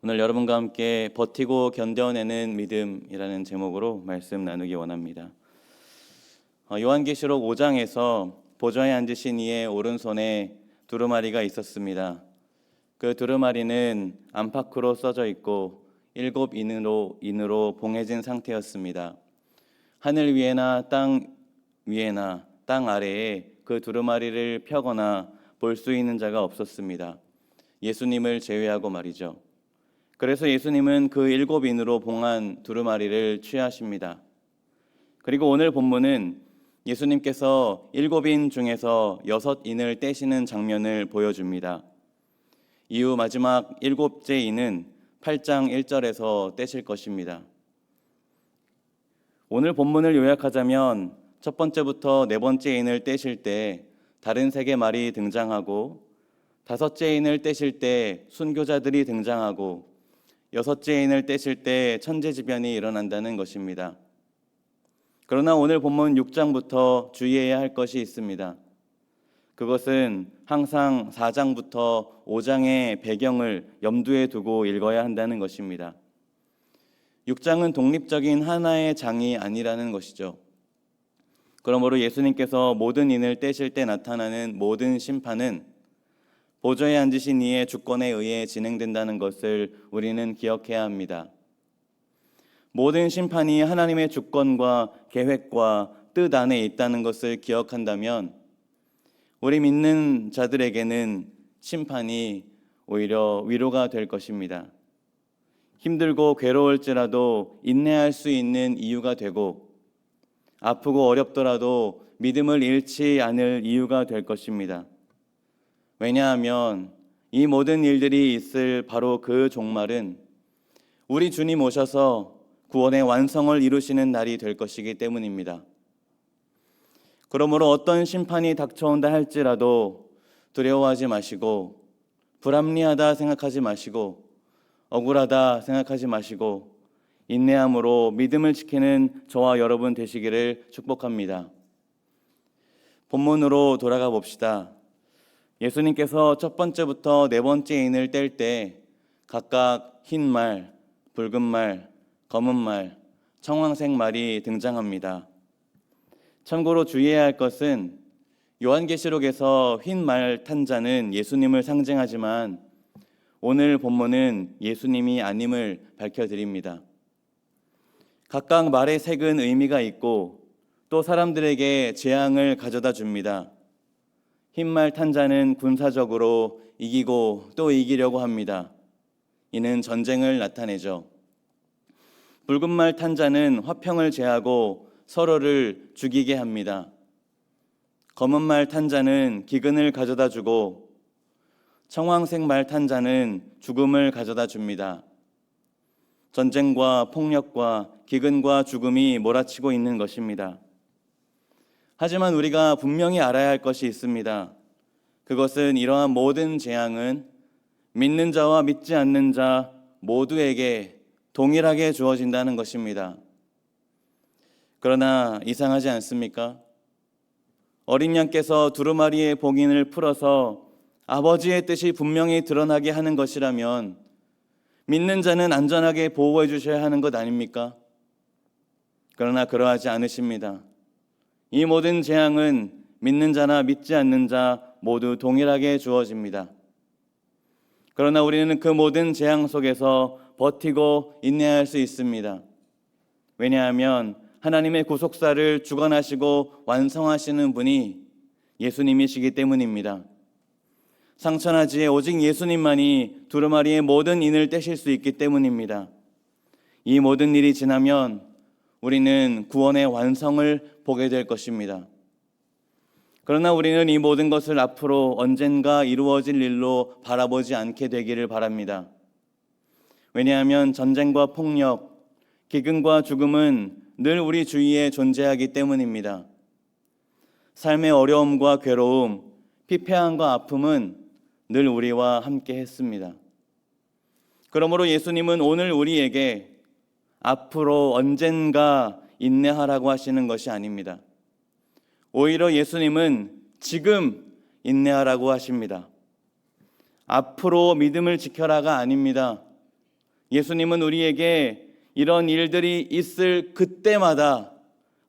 오늘 여러분과 함께 버티고 견뎌내는 믿음이라는 제목으로 말씀 나누기 원합니다. 요한계시록 5장에서 보좌에 앉으신 이의 오른손에 두루마리가 있었습니다. 그 두루마리는 안팎으로 써져 있고 7인으로 봉해진 상태였습니다. 하늘 위에나 땅 위에나 땅 아래에 그 두루마리를 펴거나 볼 수 있는 자가 없었습니다. 예수님을 제외하고 말이죠. 그래서 예수님은 그 7인으로 봉한 두루마리를 취하십니다. 그리고 오늘 본문은 예수님께서 7인 중에서 6인을 떼시는 장면을 보여줍니다. 이후 마지막 7째 인은 8장 1절에서 떼실 것입니다. 오늘 본문을 요약하자면 첫 번째부터 네 번째 인을 떼실 때 다른 세계 말이 등장하고, 다섯째 인을 떼실 때 순교자들이 등장하고, 여섯째 인을 떼실 때 천재지변이 일어난다는 것입니다. 그러나 오늘 본문 6장부터 주의해야 할 것이 있습니다. 그것은 항상 4장부터 5장의 배경을 염두에 두고 읽어야 한다는 것입니다. 6장은 독립적인 하나의 장이 아니라는 것이죠. 그러므로 예수님께서 모든 인을 떼실 때 나타나는 모든 심판은 보좌에 앉으신 이의 주권에 의해 진행된다는 것을 우리는 기억해야 합니다. 모든 심판이 하나님의 주권과 계획과 뜻 안에 있다는 것을 기억한다면 우리 믿는 자들에게는 심판이 오히려 위로가 될 것입니다. 힘들고 괴로울지라도 인내할 수 있는 이유가 되고, 아프고 어렵더라도 믿음을 잃지 않을 이유가 될 것입니다. 왜냐하면 이 모든 일들이 있을 바로 그 종말은 우리 주님 오셔서 구원의 완성을 이루시는 날이 될 것이기 때문입니다. 그러므로 어떤 심판이 닥쳐온다 할지라도 두려워하지 마시고, 불합리하다 생각하지 마시고, 억울하다 생각하지 마시고, 인내함으로 믿음을 지키는 저와 여러분 되시기를 축복합니다. 본문으로 돌아가 봅시다. 예수님께서 첫 번째부터 네 번째 인을 뗄 때 각각 흰 말, 붉은 말, 검은 말, 청황색 말이 등장합니다. 참고로 주의해야 할 것은 요한계시록에서 흰 말 탄 자는 예수님을 상징하지만 오늘 본문은 예수님이 아님을 밝혀드립니다. 각각 말의 색은 의미가 있고 또 사람들에게 재앙을 가져다 줍니다. 흰말 탄 자는 군사적으로 이기고 또 이기려고 합니다. 이는 전쟁을 나타내죠. 붉은 말 탄 자는 화평을 제하고 서로를 죽이게 합니다. 검은 말 탄 자는 기근을 가져다 주고, 청황색 말 탄 자는 죽음을 가져다 줍니다. 전쟁과 폭력과 기근과 죽음이 몰아치고 있는 것입니다. 하지만 우리가 분명히 알아야 할 것이 있습니다. 그것은 이러한 모든 재앙은 믿는 자와 믿지 않는 자 모두에게 동일하게 주어진다는 것입니다. 그러나 이상하지 않습니까? 어린 양께서 두루마리의 봉인을 풀어서 아버지의 뜻이 분명히 드러나게 하는 것이라면 믿는 자는 안전하게 보호해 주셔야 하는 것 아닙니까? 그러나 그러하지 않으십니다. 이 모든 재앙은 믿는 자나 믿지 않는 자 모두 동일하게 주어집니다. 그러나 우리는 그 모든 재앙 속에서 버티고 인내할 수 있습니다. 왜냐하면 하나님의 구속사를 주관하시고 완성하시는 분이 예수님이시기 때문입니다. 상천하지에 오직 예수님만이 두루마리의 모든 인을 떼실 수 있기 때문입니다. 이 모든 일이 지나면 우리는 구원의 완성을 보게 될 것입니다. 그러나 우리는 이 모든 것을 앞으로 언젠가 이루어질 일로 바라보지 않게 되기를 바랍니다. 왜냐하면 전쟁과 폭력, 기근과 죽음은 늘 우리 주위에 존재하기 때문입니다. 삶의 어려움과 괴로움, 피폐함과 아픔은 늘 우리와 함께 했습니다. 그러므로 예수님은 오늘 우리에게 앞으로 언젠가 인내하라고 하시는 것이 아닙니다. 오히려 예수님은 지금 인내하라고 하십니다. 앞으로 믿음을 지켜라가 아닙니다. 예수님은 우리에게 이런 일들이 있을 그때마다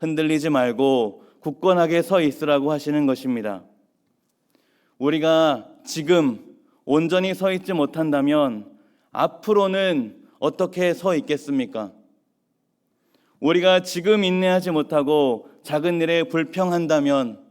흔들리지 말고 굳건하게 서 있으라고 하시는 것입니다. 우리가 지금 온전히 서 있지 못한다면 앞으로는 어떻게 서 있겠습니까? 우리가 지금 인내하지 못하고 작은 일에 불평한다면,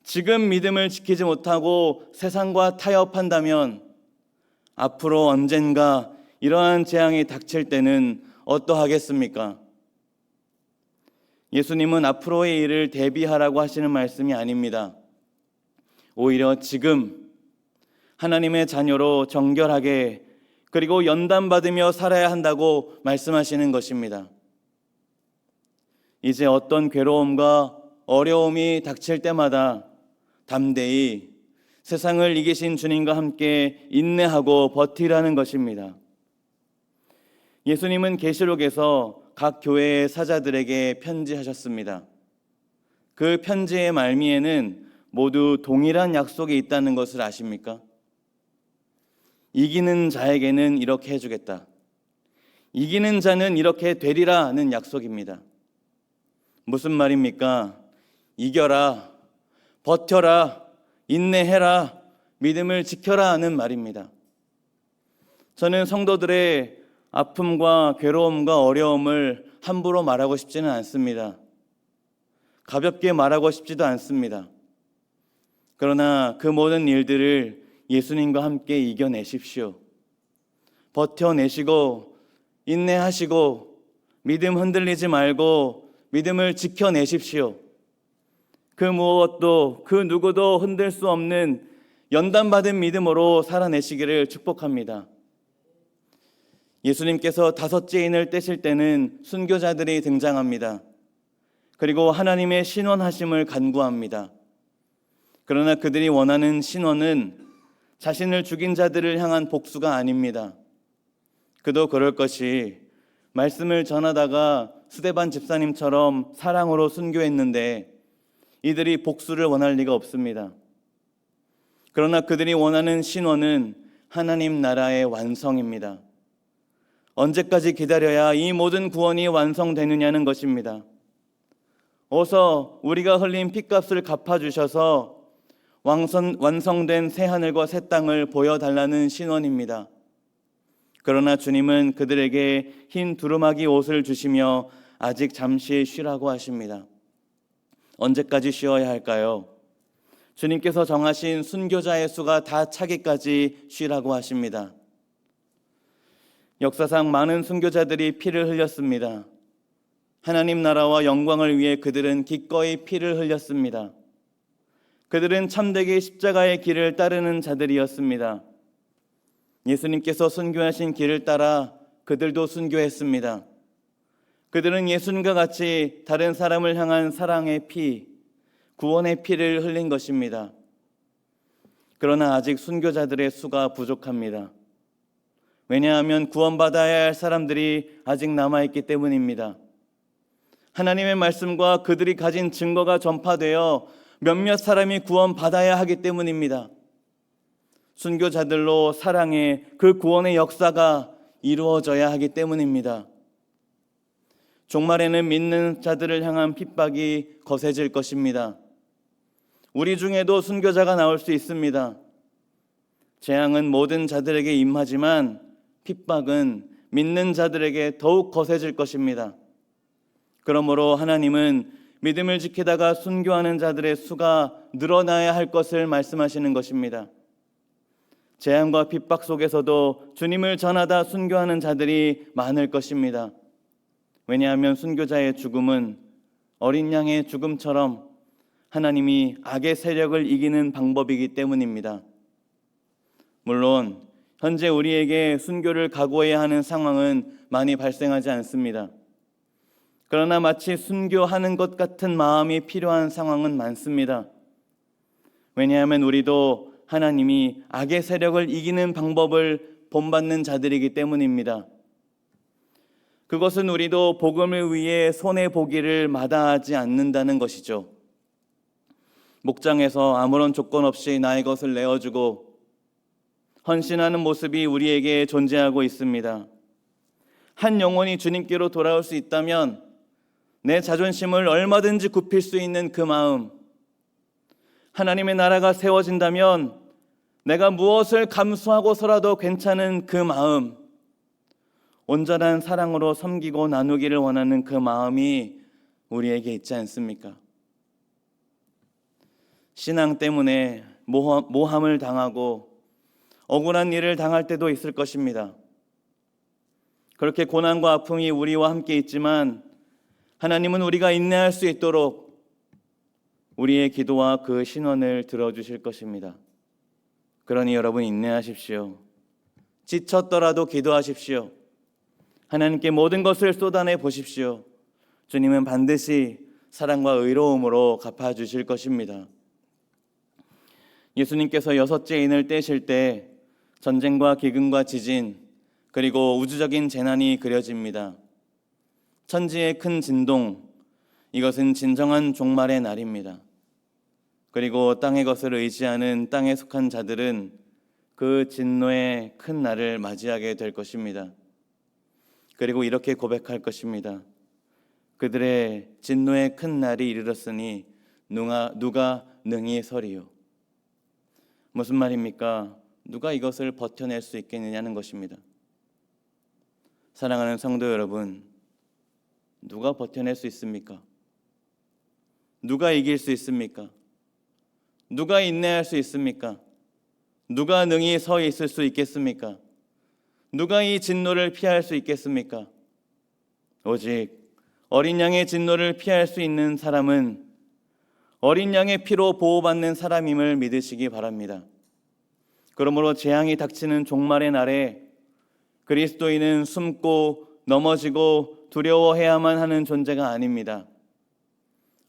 지금 믿음을 지키지 못하고 세상과 타협한다면 앞으로 언젠가 이러한 재앙이 닥칠 때는 어떠하겠습니까? 예수님은 앞으로의 일을 대비하라고 하시는 말씀이 아닙니다. 오히려 지금 하나님의 자녀로 정결하게 그리고 연단받으며 살아야 한다고 말씀하시는 것입니다. 이제 어떤 괴로움과 어려움이 닥칠 때마다 담대히 세상을 이기신 주님과 함께 인내하고 버티라는 것입니다. 예수님은 계시록에서 각 교회의 사자들에게 편지하셨습니다. 그 편지의 말미에는 모두 동일한 약속이 있다는 것을 아십니까? 이기는 자에게는 이렇게 해주겠다. 이기는 자는 이렇게 되리라는 약속입니다. 무슨 말입니까? 이겨라, 버텨라, 인내해라, 믿음을 지켜라 하는 말입니다. 저는 성도들의 아픔과 괴로움과 어려움을 함부로 말하고 싶지는 않습니다. 가볍게 말하고 싶지도 않습니다. 그러나 그 모든 일들을 예수님과 함께 이겨내십시오. 버텨내시고 인내하시고 믿음 흔들리지 말고 믿음을 지켜내십시오. 그 무엇도 그 누구도 흔들 수 없는 연단받은 믿음으로 살아내시기를 축복합니다. 예수님께서 5째 인을 떼실 때는 순교자들이 등장합니다. 그리고 하나님의 신원하심을 간구합니다. 그러나 그들이 원하는 신원은 자신을 죽인 자들을 향한 복수가 아닙니다. 그도 그럴 것이 말씀을 전하다가 스데반 집사님처럼 사랑으로 순교했는데 이들이 복수를 원할 리가 없습니다. 그러나 그들이 원하는 신원은 하나님 나라의 완성입니다. 언제까지 기다려야 이 모든 구원이 완성되느냐는 것입니다. 어서 우리가 흘린 핏값을 갚아주셔서 완성된 새하늘과 새 땅을 보여달라는 신원입니다. 그러나 주님은 그들에게 흰 두루마기 옷을 주시며 아직 잠시 쉬라고 하십니다. 언제까지 쉬어야 할까요? 주님께서 정하신 순교자의 수가 다 차기까지 쉬라고 하십니다. 역사상 많은 순교자들이 피를 흘렸습니다. 하나님 나라와 영광을 위해 그들은 기꺼이 피를 흘렸습니다. 그들은 참되게 십자가의 길을 따르는 자들이었습니다. 예수님께서 순교하신 길을 따라 그들도 순교했습니다. 그들은 예수님과 같이 다른 사람을 향한 사랑의 피, 구원의 피를 흘린 것입니다. 그러나 아직 순교자들의 수가 부족합니다. 왜냐하면 구원받아야 할 사람들이 아직 남아있기 때문입니다. 하나님의 말씀과 그들이 가진 증거가 전파되어 몇몇 사람이 구원받아야 하기 때문입니다. 순교자들로 사랑의 그 구원의 역사가 이루어져야 하기 때문입니다. 종말에는 믿는 자들을 향한 핍박이 거세질 것입니다. 우리 중에도 순교자가 나올 수 있습니다. 재앙은 모든 자들에게 임하지만 핍박은 믿는 자들에게 더욱 거세질 것입니다. 그러므로 하나님은 믿음을 지키다가 순교하는 자들의 수가 늘어나야 할 것을 말씀하시는 것입니다. 재앙과 핍박 속에서도 주님을 전하다 순교하는 자들이 많을 것입니다. 왜냐하면 순교자의 죽음은 어린 양의 죽음처럼 하나님이 악의 세력을 이기는 방법이기 때문입니다. 물론 현재 우리에게 순교를 각오해야 하는 상황은 많이 발생하지 않습니다. 그러나 마치 순교하는 것 같은 마음이 필요한 상황은 많습니다. 왜냐하면 우리도 하나님이 악의 세력을 이기는 방법을 본받는 자들이기 때문입니다. 그것은 우리도 복음을 위해 손해보기를 마다하지 않는다는 것이죠. 목장에서 아무런 조건 없이 나의 것을 내어주고 헌신하는 모습이 우리에게 존재하고 있습니다. 한 영혼이 주님께로 돌아올 수 있다면 내 자존심을 얼마든지 굽힐 수 있는 그 마음, 하나님의 나라가 세워진다면 내가 무엇을 감수하고서라도 괜찮은 그 마음, 온전한 사랑으로 섬기고 나누기를 원하는 그 마음이 우리에게 있지 않습니까? 신앙 때문에 모함을 당하고 억울한 일을 당할 때도 있을 것입니다. 그렇게 고난과 아픔이 우리와 함께 있지만 하나님은 우리가 인내할 수 있도록 우리의 기도와 그 신원을 들어주실 것입니다. 그러니 여러분 인내하십시오. 지쳤더라도 기도하십시오. 하나님께 모든 것을 쏟아내 보십시오. 주님은 반드시 사랑과 의로움으로 갚아주실 것입니다. 예수님께서 6째 인을 떼실 때 전쟁과 기근과 지진 그리고 우주적인 재난이 그려집니다. 천지의 큰 진동, 이것은 진정한 종말의 날입니다. 그리고 땅의 것을 의지하는 땅에 속한 자들은 그 진노의 큰 날을 맞이하게 될 것입니다. 그리고 이렇게 고백할 것입니다. 그들의 진노의 큰 날이 이르렀으니 누가 능히 서리요. 무슨 말입니까? 누가 이것을 버텨낼 수 있겠느냐는 것입니다. 사랑하는 성도 여러분, 누가 버텨낼 수 있습니까? 누가 이길 수 있습니까? 누가 인내할 수 있습니까? 누가 능히 서 있을 수 있겠습니까? 누가 이 진노를 피할 수 있겠습니까? 오직 어린 양의 진노를 피할 수 있는 사람은 어린 양의 피로 보호받는 사람임을 믿으시기 바랍니다. 그러므로 재앙이 닥치는 종말의 날에 그리스도인은 숨고 넘어지고 두려워해야만 하는 존재가 아닙니다.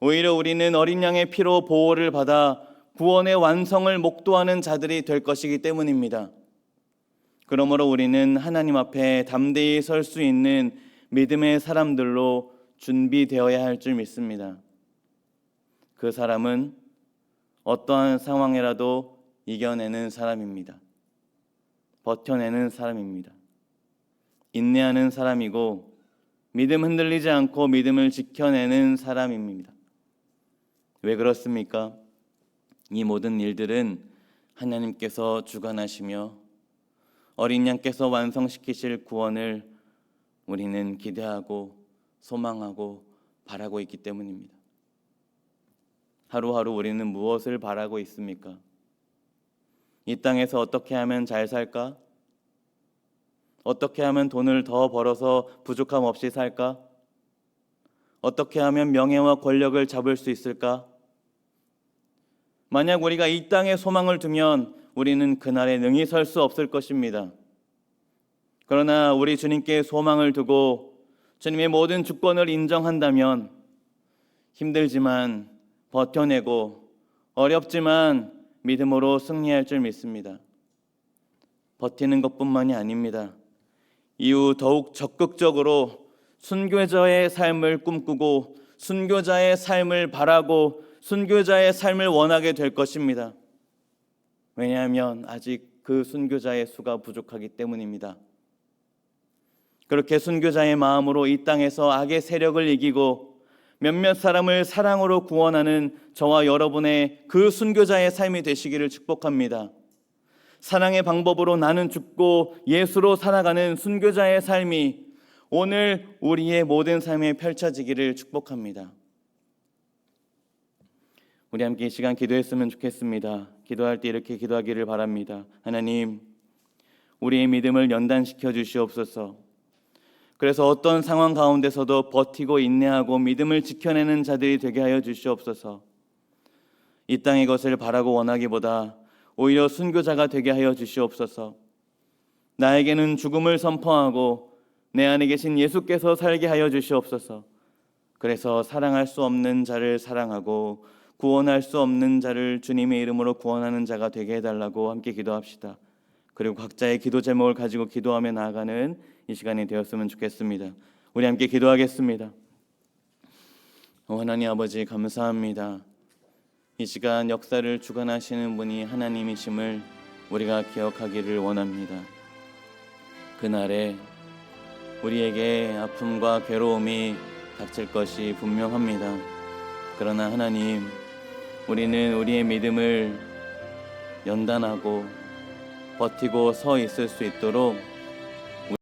오히려 우리는 어린 양의 피로 보호를 받아 구원의 완성을 목도하는 자들이 될 것이기 때문입니다. 그러므로 우리는 하나님 앞에 담대히 설 수 있는 믿음의 사람들로 준비되어야 할 줄 믿습니다. 그 사람은 어떠한 상황이라도 이겨내는 사람입니다. 버텨내는 사람입니다. 인내하는 사람이고 믿음 흔들리지 않고 믿음을 지켜내는 사람입니다. 왜 그렇습니까? 이 모든 일들은 하나님께서 주관하시며 어린 양께서 완성시키실 구원을 우리는 기대하고 소망하고 바라고 있기 때문입니다. 하루하루 우리는 무엇을 바라고 있습니까? 이 땅에서 어떻게 하면 잘 살까? 어떻게 하면 돈을 더 벌어서 부족함 없이 살까? 어떻게 하면 명예와 권력을 잡을 수 있을까? 만약 우리가 이 땅에 소망을 두면 우리는 그날에 능히 설 수 없을 것입니다. 그러나 우리 주님께 소망을 두고 주님의 모든 주권을 인정한다면 힘들지만 버텨내고 어렵지만 믿음으로 승리할 줄 믿습니다. 버티는 것뿐만이 아닙니다. 이후 더욱 적극적으로 순교자의 삶을 꿈꾸고 순교자의 삶을 바라고 순교자의 삶을 원하게 될 것입니다. 왜냐하면 아직 그 순교자의 수가 부족하기 때문입니다. 그렇게 순교자의 마음으로 이 땅에서 악의 세력을 이기고 몇몇 사람을 사랑으로 구원하는 저와 여러분의 그 순교자의 삶이 되시기를 축복합니다. 사랑의 방법으로 나는 죽고 예수로 살아가는 순교자의 삶이 오늘 우리의 모든 삶에 펼쳐지기를 축복합니다. 우리 함께 이 시간 기도했으면 좋겠습니다. 기도할 때 이렇게 기도하기를 바랍니다. 하나님, 우리의 믿음을 연단시켜 주시옵소서. 그래서 어떤 상황 가운데서도 버티고 인내하고 믿음을 지켜내는 자들이 되게 하여 주시옵소서. 이 땅의 것을 바라고 원하기보다 오히려 순교자가 되게 하여 주시옵소서. 나에게는 죽음을 선포하고 내 안에 계신 예수께서 살게 하여 주시옵소서. 그래서 사랑할 수 없는 자를 사랑하고 구원할 수 없는 자를 주님의 이름으로 구원하는 자가 되게 해달라고 함께 기도합시다. 그리고 각자의 기도 제목을 가지고 기도하며 나아가는 이 시간이 되었으면 좋겠습니다. 우리 함께 기도하겠습니다. 하나님 아버지 감사합니다. 이 시간 역사를 주관하시는 분이 하나님이심을 우리가 기억하기를 원합니다. 그날에 우리에게 아픔과 괴로움이 닥칠 것이 분명합니다. 그러나 하나님, 우리는 우리의 믿음을 연단하고 버티고 서 있을 수 있도록